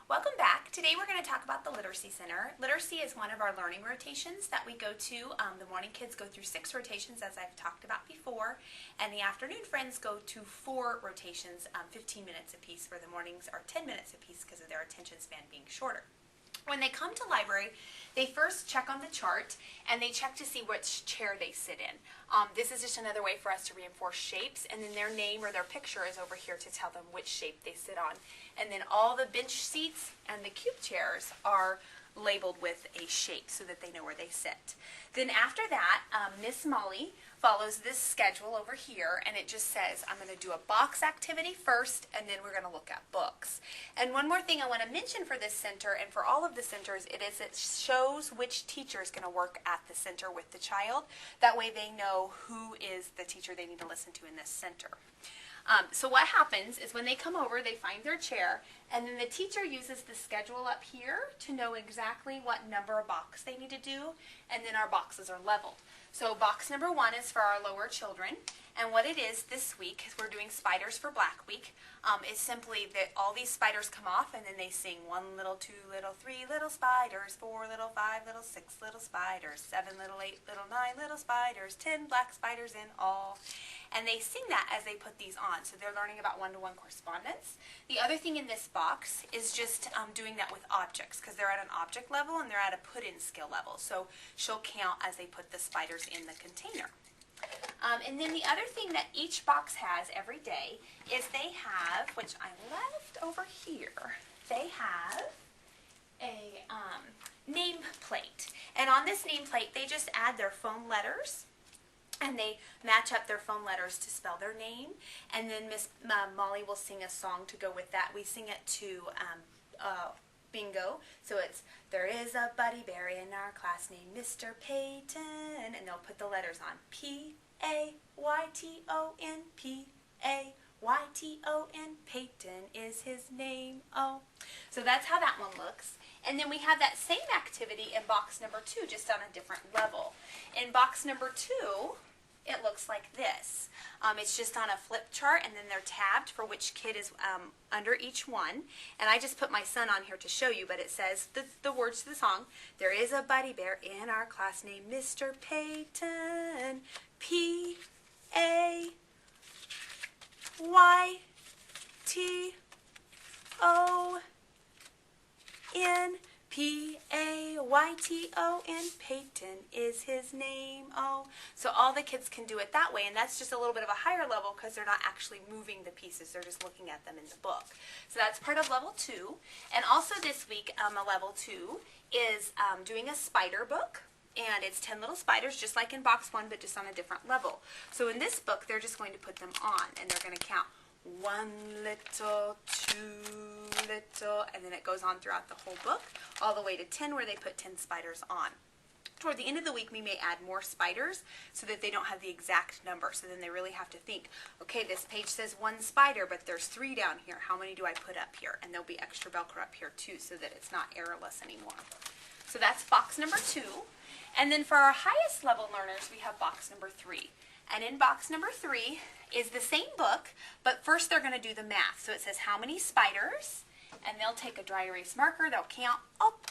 Welcome back. Today we're going to talk about the Literacy Center. Literacy is one of our learning rotations that we go to. The morning kids go through 6 rotations, as I've talked about before, and the afternoon friends go to 4 rotations, 15 minutes apiece, for the mornings are 10 minutes apiece because of their attention span being shorter. When they come to library, they first check on the chart and they check to see which chair they sit in. This is just another way for us to reinforce shapes, and then their name or their picture is over here to tell them which shape they sit on. And then all the bench seats and the cube chairs are labeled with a shape so that they know where they sit. Then after that, Miss Molly follows this schedule over here, and it just says I'm going to do a box activity first, and then we're going to look at books. And one more thing I want to mention for this center and for all of the centers, it shows which teacher is going to work at the center with the child. That way they know who is the teacher they need to listen to in this center. So what happens is when they come over, they find their chair, and then the teacher uses the schedule up here to know exactly what number of box they need to do, and then our boxes are leveled. So box number 1 is for our lower children, and what it is this week, we're doing Spiders for Black Week, is simply that all these spiders come off and then they sing 1 little, 2 little, 3 little spiders, 4 little, 5 little, 6 little spiders, 7 little, 8 little, 9 little spiders, 10 black spiders in all. And they sing that as they put these on, so they're learning about one-to-one correspondence. The other thing in this box is just doing that with objects, because they're at an object level and they're at a put-in skill level. So she'll count as they put the spiders in the container. And then the other thing that each box has every day is they have, which I left over here, they have a name plate. And on this name plate, they just add their phone letters, and they match up their phone letters to spell their name. And then Miss Molly will sing a song to go with that. We sing it to bingo. So it's, there is a buddy bear in our class named Mr. Payton. And they'll put the letters on. P-A-Y-T-O-N, P-A-Y-T-O-N, Payton is his name. Oh. So that's how that one looks. And then we have that same activity in box number 2, just on a different level. In box number 2, it looks like this. It's just on a flip chart, and then they're tabbed for which kid is under each one. And I just put my son on here to show you, but it says the words to the song. There is a buddy bear in our class named Mr. Payton. P-A-Y-T-O-N. P-A-Y-T-O-N, Payton is his name. Oh, so all the kids can do it that way, and that's just a little bit of a higher level because they're not actually moving the pieces, they're just looking at them in the book. So that's part of level 2. And also this week, a level 2 is doing a spider book. And it's 10 little spiders, just like in box 1, but just on a different level. So in this book, they're just going to put them on, and they're going to count 1 little, 2 little, and then it goes on throughout the whole book, all the way to 10, where they put 10 spiders on. Toward the end of the week, we may add more spiders so that they don't have the exact number. So then they really have to think, okay, this page says 1 spider, but there's 3 down here. How many do I put up here? And there'll be extra Velcro up here too, so that it's not errorless anymore. So that's box number 2. And then for our highest level learners, we have box number 3. And in box number 3 is the same book, but first they're going to do the math. So it says how many spiders, and they'll take a dry erase marker, they'll count up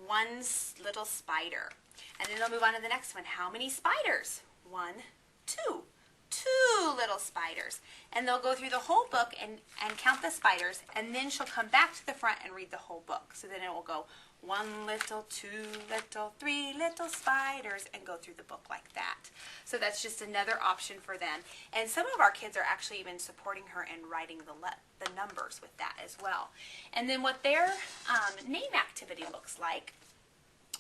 1 little spider. And then they'll move on to the next one. How many spiders? 1, 2. 2 little spiders. And they'll go through the whole book and count the spiders, and then she'll come back to the front and read the whole book. So then it will go 1 little, 2 little, 3 little spiders, and go through the book like that. So that's just another option for them. And some of our kids are actually even supporting her and writing the numbers with that as well. And then what their name activity looks like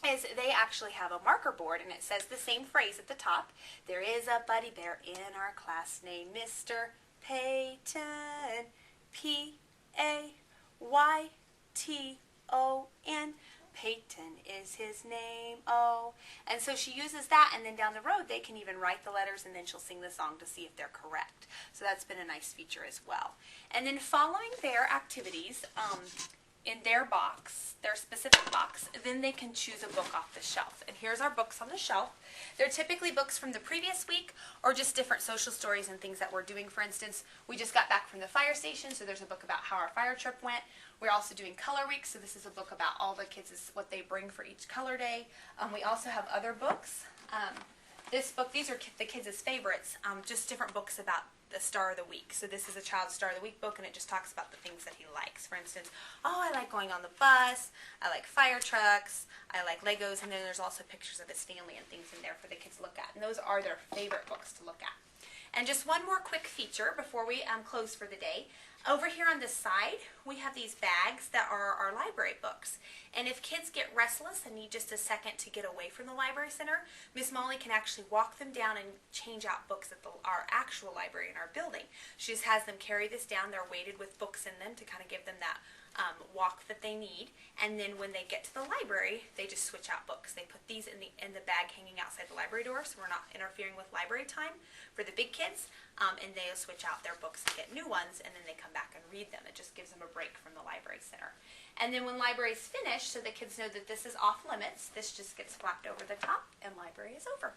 is they actually have a marker board, and it says the same phrase at the top. There is a buddy bear in our class named Mr. Payton. P-A-Y-T-O-N. Payton is his name. Oh. And so she uses that, and then down the road they can even write the letters, and then she'll sing the song to see if they're correct. So that's been a nice feature as well. And then following their activities, in their box, their specific box, then they can choose a book off the shelf. And here's our books on the shelf. They're typically books from the previous week or just different social stories and things that we're doing. For instance, we just got back from the fire station, so there's a book about how our fire trip went. We're also doing Color Week, so this is a book about all the kids, what they bring for each color day. We also have other books. This book, these are the kids' favorites, just different books about the Star of the Week. So this is a child's Star of the Week book, and it just talks about the things that he likes. For instance, oh, I like going on the bus, I like fire trucks, I like Legos, and then there's also pictures of his family and things in there for the kids to look at. And those are their favorite books to look at. And just one more quick feature before we close for the day. Over here on this side, we have these bags that are our library books. And if kids get restless and need just a second to get away from the library center, Miss Molly can actually walk them down and change out books at our actual library in our building. She just has them carry this down. They're weighted with books in them to kind of give them that walk that they need. And then when they get to the library, they just switch out books. They put these in the bag hanging outside the library door, so we're not interfering with library time for the big kids. And they'll switch out their books and get new ones, and then they come back and read them. It just gives them a break from the library center. And then when library's finished, so the kids know that this is off limits, this just gets flapped over the top, and library is over.